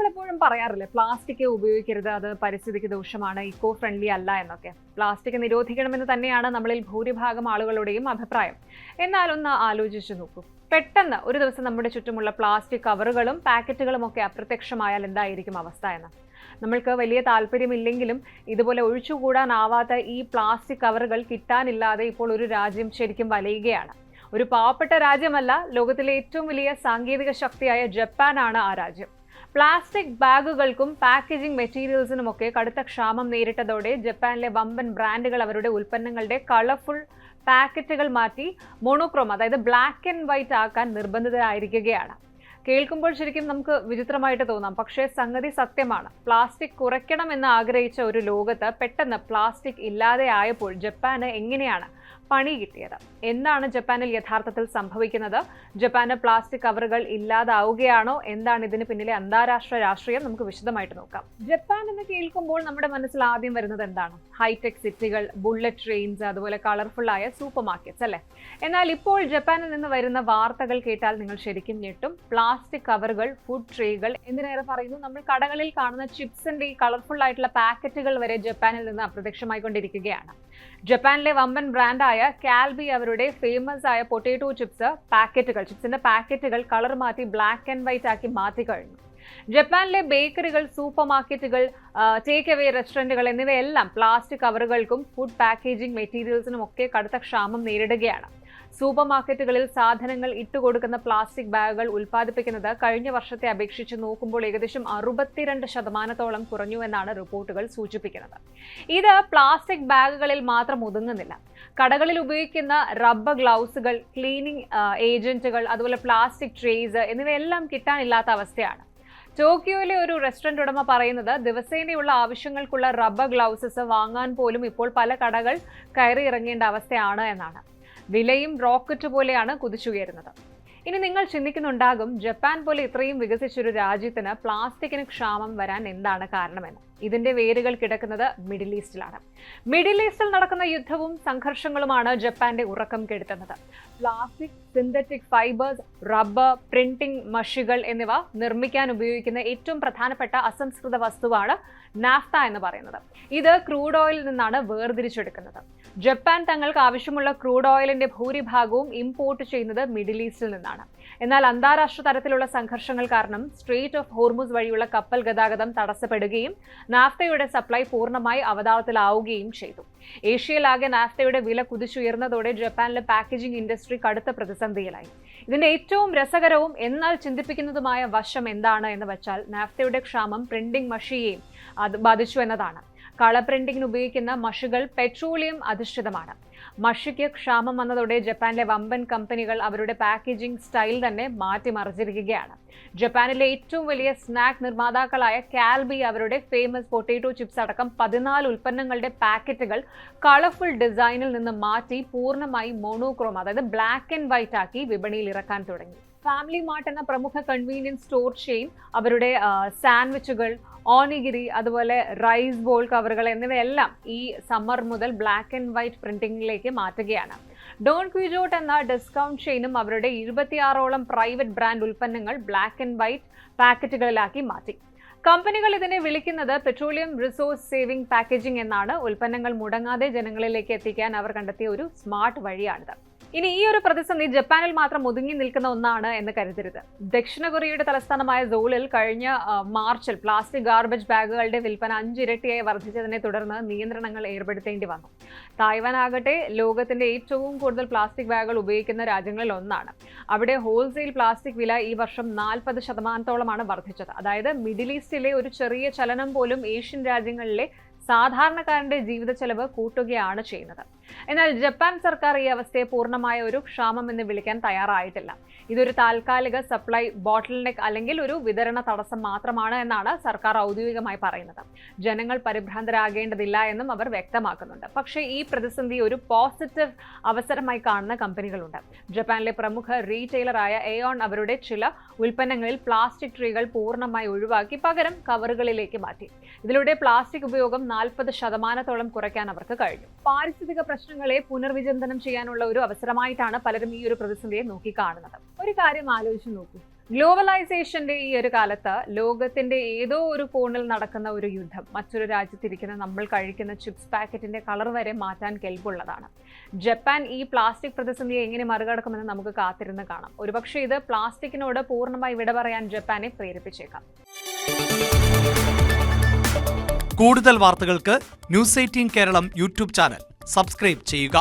നമ്മളെപ്പോഴും പറയാറില്ലേ പ്ലാസ്റ്റിക് ഉപയോഗിക്കരുത്, അത് പരിസ്ഥിതിക്ക് ദോഷമാണ്, ഇക്കോ ഫ്രണ്ട്ലി അല്ല എന്നൊക്കെ. പ്ലാസ്റ്റിക് നിരോധിക്കണമെന്ന് തന്നെയാണ് നമ്മളിൽ ഭൂരിഭാഗം ആളുകളുടെയും അഭിപ്രായം. എന്നാൽ ഒന്ന് ആലോചിച്ചു നോക്കൂ, പെട്ടെന്ന് ഒരു ദിവസം നമ്മുടെ ചുറ്റുമുള്ള പ്ലാസ്റ്റിക് കവറുകളും പാക്കറ്റുകളും ഒക്കെ അപ്രത്യക്ഷമായാൽ എന്തായിരിക്കും അവസ്ഥ എന്ന്. നമ്മൾക്ക് വലിയ താല്പര്യമില്ലെങ്കിലും ഇതുപോലെ ഒഴിച്ചുകൂടാനാവാത്ത ഈ പ്ലാസ്റ്റിക് കവറുകൾ കിട്ടാനില്ലാതെ ഇപ്പോൾ ഒരു രാജ്യം ശരിക്കും വലയുകയാണ്. ഒരു പാവപ്പെട്ട രാജ്യമല്ല, ലോകത്തിലെ ഏറ്റവും വലിയ സാങ്കേതിക ശക്തിയായ ജപ്പാനാണ് ആ രാജ്യം. പ്ലാസ്റ്റിക് ബാഗുകൾക്കും പാക്കേജിംഗ് മെറ്റീരിയൽസിനുമൊക്കെ കടുത്ത ക്ഷാമം നേരിട്ടതോടെ ജപ്പാനിലെ വമ്പൻ ബ്രാൻഡുകൾ അവരുടെ ഉൽപ്പന്നങ്ങളുടെ കളർഫുൾ പാക്കറ്റുകൾ മാറ്റി മോണോക്രോം, അതായത് ബ്ലാക്ക് ആൻഡ് വൈറ്റ് ആക്കാൻ നിർബന്ധിതരായിരിക്കുകയാണ്. കേൾക്കുമ്പോൾ ശരിക്കും നമുക്ക് വിചിത്രമായിട്ട് തോന്നാം, പക്ഷേ സംഗതി സത്യമാണ്. പ്ലാസ്റ്റിക് കുറയ്ക്കണമെന്ന് ആഗ്രഹിച്ച ഒരു ലോകത്ത് പെട്ടെന്ന് പ്ലാസ്റ്റിക് ഇല്ലാതെ ആയപ്പോൾ ജപ്പാന് എങ്ങനെയാണ് പണി കിട്ടിയത്? എന്താണ് ജപ്പാനിൽ യഥാർത്ഥത്തിൽ സംഭവിക്കുന്നത്? ജപ്പാന് പ്ലാസ്റ്റിക് കവറുകൾ ഇല്ലാതാവുകയാണോ? എന്താണ് ഇതിന് പിന്നിലെ അന്താരാഷ്ട്ര രാഷ്ട്രീയം? നമുക്ക് വിശദമായിട്ട് നോക്കാം. ജപ്പാൻ എന്ന് കേൾക്കുമ്പോൾ നമ്മുടെ മനസ്സിൽ ആദ്യം വരുന്നത് എന്താണ്? ഹൈടെക് സിറ്റികൾ, ബുള്ളറ്റ് ട്രെയിൻസ്, അതുപോലെ കളർഫുൾ ആയ സൂപ്പർ മാർക്കറ്റ്സ് അല്ലേ? എന്നാൽ ഇപ്പോൾ ജപ്പാനിൽ നിന്ന് വരുന്ന വാർത്തകൾ കേട്ടാൽ നിങ്ങൾ ശരിക്കും ഞെട്ടും. പ്ലാസ്റ്റിക് കവറുകൾ, ഫുഡ് ട്രേകൾ, എന്തിനേറെ പറയുന്നു, നമ്മൾ കടകളിൽ കാണുന്ന ചിപ്സിന്റെ ഈ കളർഫുൾ ആയിട്ടുള്ള പാക്കറ്റുകൾ വരെ ജപ്പാനിൽ നിന്ന് അപ്രത്യക്ഷമായിക്കൊണ്ടിരിക്കുകയാണ്. ജപ്പാനിലെ വമ്പൻ ബ്രാൻഡായ കാൽബി അവരുടെ ഫേമസ് ആയ പൊട്ടേറ്റോ ചിപ്സിന്റെ പാക്കറ്റുകൾ കളർ മാറ്റി ബ്ലാക്ക് ആൻഡ് വൈറ്റ് ആക്കി മാറ്റി കഴിഞ്ഞു. ജപ്പാനിലെ ബേക്കറികൾ, സൂപ്പർ മാർക്കറ്റുകൾ, ടേക്ക് അവേ റെസ്റ്റോറന്റുകൾ എന്നിവയെല്ലാം പ്ലാസ്റ്റിക് കവറുകൾക്കും ഫുഡ് പാക്കേജിംഗ് മെറ്റീരിയൽസിനും ഒക്കെ കടുത്ത ക്ഷാമം നേരിടുകയാണ്. സൂപ്പർ മാർക്കറ്റുകളിൽ സാധനങ്ങൾ ഇട്ടുകൊടുക്കുന്ന പ്ലാസ്റ്റിക് ബാഗുകൾ ഉൽപ്പാദിപ്പിക്കുന്നത് കഴിഞ്ഞ വർഷത്തെ അപേക്ഷിച്ച് നോക്കുമ്പോൾ ഏകദേശം 62% കുറഞ്ഞു എന്നാണ് റിപ്പോർട്ടുകൾ സൂചിപ്പിക്കുന്നത്. ഇത് പ്ലാസ്റ്റിക് ബാഗുകളിൽ മാത്രം ഒതുങ്ങുന്നില്ല. കടകളിൽ ഉപയോഗിക്കുന്ന റബ്ബർ ഗ്ലൗസുകൾ, ക്ലീനിങ് ഏജന്റുകൾ, അതുപോലെ പ്ലാസ്റ്റിക് ട്രേസ് എന്നിവയെല്ലാം കിട്ടാനില്ലാത്ത അവസ്ഥയാണ്. ടോക്കിയോയിലെ ഒരു റെസ്റ്റോറന്റ് ഉടമ പറയുന്നത് ദിവസേനയുള്ള ആവശ്യങ്ങൾക്കുള്ള റബ്ബർ ഗ്ലൗസസ് വാങ്ങാൻ പോലും ഇപ്പോൾ പല കടകൾ കയറി ഇറങ്ങേണ്ട അവസ്ഥയാണ് എന്നാണ്. വിലയും റോക്കറ്റ് പോലെയാണ് കുതിച്ചുയരുന്നത്. ഇനി നിങ്ങൾ ചിന്തിക്കുന്നുണ്ടാകും, ജപ്പാൻ പോലെ ഇത്രയും വികസിച്ചൊരു രാജ്യത്തിന് പ്ലാസ്റ്റിക്കിന് ക്ഷാമം വരാൻ എന്താണ് കാരണമെന്ന്. ഇതിന്റെ വേരുകൾ കിടക്കുന്നത് മിഡിൽ ഈസ്റ്റിലാണ്. മിഡിൽ ഈസ്റ്റിൽ നടക്കുന്ന യുദ്ധവും സംഘർഷങ്ങളുമാണ് ജപ്പാന്റെ ഉറക്കം കെടുത്തുന്നത്. Plastic, synthetic fibres, rubber, printing മഷികൾ എന്നിവ നിർമ്മിക്കാൻ ഉപയോഗിക്കുന്ന ഏറ്റവും പ്രധാനപ്പെട്ട അസംസ്കൃത വസ്തുവാണ് നാഫ്ത എന്ന് പറയുന്നത്. ഇത് ക്രൂഡ് ഓയിലിൽ നിന്നാണ് വേർതിരിച്ചെടുക്കുന്നത്. ജപ്പാൻ തങ്ങൾക്ക് ആവശ്യമുള്ള ക്രൂഡ് ഓയിലിന്റെ ഭൂരിഭാഗവും ഇമ്പോർട്ട് ചെയ്യുന്നത് മിഡിൽ ഈസ്റ്റിൽ നിന്നാണ്. എന്നാൽ അന്താരാഷ്ട്ര തലത്തിലുള്ള സംഘർഷങ്ങൾ കാരണം സ്ട്രെയിറ്റ് ഓഫ് ഹോർമുസ് വഴിയുള്ള കപ്പൽ ഗതാഗതം തടസ്സപ്പെടുകയും നാഫ്തയുടെ സപ്ലൈ പൂർണ്ണമായി അവതാളത്തിലാവുകയും ചെയ്തു. ഏഷ്യയിലാകെ നാഫ്തയുടെ വില കുതിച്ചുയർന്നതോടെ ജപ്പാനിലെ പാക്കേജിംഗ് ഇൻഡസ്ട്രി കടുത്ത പ്രതിസന്ധിയിലായി. ഇതിന്റെ ഏറ്റവും രസകരവും എന്നാൽ ചിന്തിപ്പിക്കുന്നതുമായ വശം എന്താണ് എന്ന് വെച്ചാൽ, നാഫ്തയുടെ ക്ഷാമം പ്രിന്റിംഗ് മഷിയെയും ബാധിച്ചു എന്നതാണ്. കളർ പ്രിന്റിംഗിന് ഉപയോഗിക്കുന്ന മഷികൾ പെട്രോളിയം അധിഷ്ഠിതമാണ്. മഷിക്ക് ക്ഷാമം വന്നതോടെ ജപ്പാനിലെ വമ്പൻ കമ്പനികൾ അവരുടെ പാക്കേജിംഗ് സ്റ്റൈൽ തന്നെ മാറ്റിമറിച്ചിരിക്കുകയാണ്. ജപ്പാനിലെ ഏറ്റവും വലിയ സ്നാക്ക് നിർമ്മാതാക്കളായ കാൽബി അവരുടെ ഫേമസ് പൊട്ടേറ്റോ ചിപ്സ് അടക്കം 14 ഉൽപ്പന്നങ്ങളുടെ പാക്കറ്റുകൾ കളർഫുൾ ഡിസൈനിൽ നിന്ന് മാറ്റി പൂർണ്ണമായി മോണോക്രോം, അതായത് ബ്ലാക്ക് ആൻഡ് വൈറ്റ് ആക്കി വിപണിയിൽ ഇറക്കാൻ തുടങ്ങി. ഫാമിലി മാർട്ട് എന്ന പ്രമുഖ കൺവീനിയൻസ് സ്റ്റോർ ചെയിൻ അവരുടെ സാൻഡ്വിച്ചുകൾ, ഓണിഗിരി, അതുപോലെ റൈസ് ബോൾ കവറുകൾ എന്നിവയെല്ലാം ഈ സമ്മർ മുതൽ ബ്ലാക്ക് ആൻഡ് വൈറ്റ് പ്രിന്റിംഗിലേക്ക് മാറ്റുകയാണ്. ഡോൺ ക്വിജോട്ട് എന്ന ഡിസ്കൗണ്ട് ചെയിനും അവരുടെ 26ഓളം പ്രൈവറ്റ് ബ്രാൻഡ് ഉൽപ്പന്നങ്ങൾ ബ്ലാക്ക് ആൻഡ് വൈറ്റ് പാക്കറ്റുകളിലാക്കി മാറ്റി. കമ്പനികൾ ഇതിനെ വിളിക്കുന്നത് പെട്രോളിയം റിസോഴ്സ് സേവിംഗ് പാക്കേജിംഗ് എന്നാണ്. ഉൽപ്പന്നങ്ങൾ മുടങ്ങാതെ ജനങ്ങളിലേക്ക് എത്തിക്കാൻ അവർ കണ്ടെത്തിയ ഒരു സ്മാർട്ട് വഴിയാണിത്. ഇനി ഈ ഒരു പ്രതിസന്ധി ജപ്പാനിൽ മാത്രം ഒതുങ്ങി നിൽക്കുന്ന ഒന്നാണ് എന്ന് കരുതരുത്. ദക്ഷിണ കൊറിയയുടെ തലസ്ഥാനമായ സോളിൽ കഴിഞ്ഞ മാർച്ചിൽ പ്ലാസ്റ്റിക് ഗാർബേജ് ബാഗുകളുടെ വിൽപ്പന 5 ഇരട്ടിയായി വർദ്ധിച്ചതിനെ തുടർന്ന് നിയന്ത്രണങ്ങൾ ഏർപ്പെടുത്തേണ്ടി വന്നു. തായ്വാൻ ആകട്ടെ ലോകത്തിന്റെ ഏറ്റവും കൂടുതൽ പ്ലാസ്റ്റിക് ബാഗുകൾ ഉപയോഗിക്കുന്ന രാജ്യങ്ങളിൽ ഒന്നാണ്. അവിടെ ഹോൾസെയിൽ പ്ലാസ്റ്റിക് വില ഈ വർഷം 40% വർദ്ധിച്ചത്. അതായത് മിഡിൽ ഈസ്റ്റിലെ ഒരു ചെറിയ ചലനം പോലും ഏഷ്യൻ രാജ്യങ്ങളിലെ സാധാരണക്കാരന്റെ ജീവിത ചെലവ് കൂട്ടുകയാണ് ചെയ്യുന്നത്. എന്നാൽ ജപ്പാൻ സർക്കാർ ഈ അവസ്ഥയെ പൂർണ്ണമായ ഒരു ക്ഷാമം എന്ന് വിളിക്കാൻ തയ്യാറായിട്ടില്ല. ഇതൊരു താൽക്കാലിക സപ്ലൈ ബോട്ടിൽ നെക്ക് അല്ലെങ്കിൽ ഒരു വിതരണ തടസ്സം മാത്രമാണ് എന്നാണ് സർക്കാർ ഔദ്യോഗികമായി പറയുന്നത്. ജനങ്ങൾ പരിഭ്രാന്തരാകേണ്ടതില്ല എന്നും അവർ വ്യക്തമാക്കുന്നുണ്ട്. പക്ഷേ ഈ പ്രതിസന്ധി ഒരു പോസിറ്റീവ് അവസരമായി കാണുന്ന കമ്പനികളുണ്ട്. ജപ്പാനിലെ പ്രമുഖ റീറ്റെയിലറായ എയോൺ അവരുടെ ചില ഉൽപ്പന്നങ്ങളിൽ പ്ലാസ്റ്റിക് ട്രീകൾ പൂർണ്ണമായി ഒഴിവാക്കി പകരം കവറുകളിലേക്ക് മാറ്റി. ഇതിലൂടെ പ്ലാസ്റ്റിക് ഉപയോഗം 40% കുറയ്ക്കാൻ അവർക്ക് കഴിഞ്ഞു. പാരിസ്ഥിതിക പ്രശ്നങ്ങളെ പുനർവിചിന്തനം ചെയ്യാനുള്ള ഒരു അവസരമായിട്ടാണ് പലരും ഈ ഒരു പ്രതിസന്ധിയെ നോക്കിക്കാണുന്നത്. ഒരു കാര്യം ആലോചിച്ച് നോക്കൂ, ഗ്ലോബലൈസേഷന്റെ ഈ ഒരു കാലത്ത് ലോകത്തിന്റെ ഏതോ ഒരു കോണിൽ നടക്കുന്ന ഒരു യുദ്ധം മറ്റൊരു രാജ്യത്തിരിക്കുന്ന നമ്മൾ കഴിക്കുന്ന ചിപ്സ് പാക്കറ്റിന്റെ കളർ വരെ മാറ്റാൻ കെൽപ്പുള്ളതാണ്. ജപ്പാൻ ഈ പ്ലാസ്റ്റിക് പ്രതിസന്ധിയെ എങ്ങനെ മറികടക്കുമെന്ന് നമുക്ക് കാത്തിരുന്ന് കാണാം. ഒരുപക്ഷെ ഇത് പ്ലാസ്റ്റിക്കിനോട് പൂർണ്ണമായി വിട പറയാൻ ജപ്പാനെ പ്രേരിപ്പിച്ചേക്കാം. കൂടുതൽ വാർത്തകൾക്ക് news 18 Keralam YouTube channel subscribe ചെയ്യുക.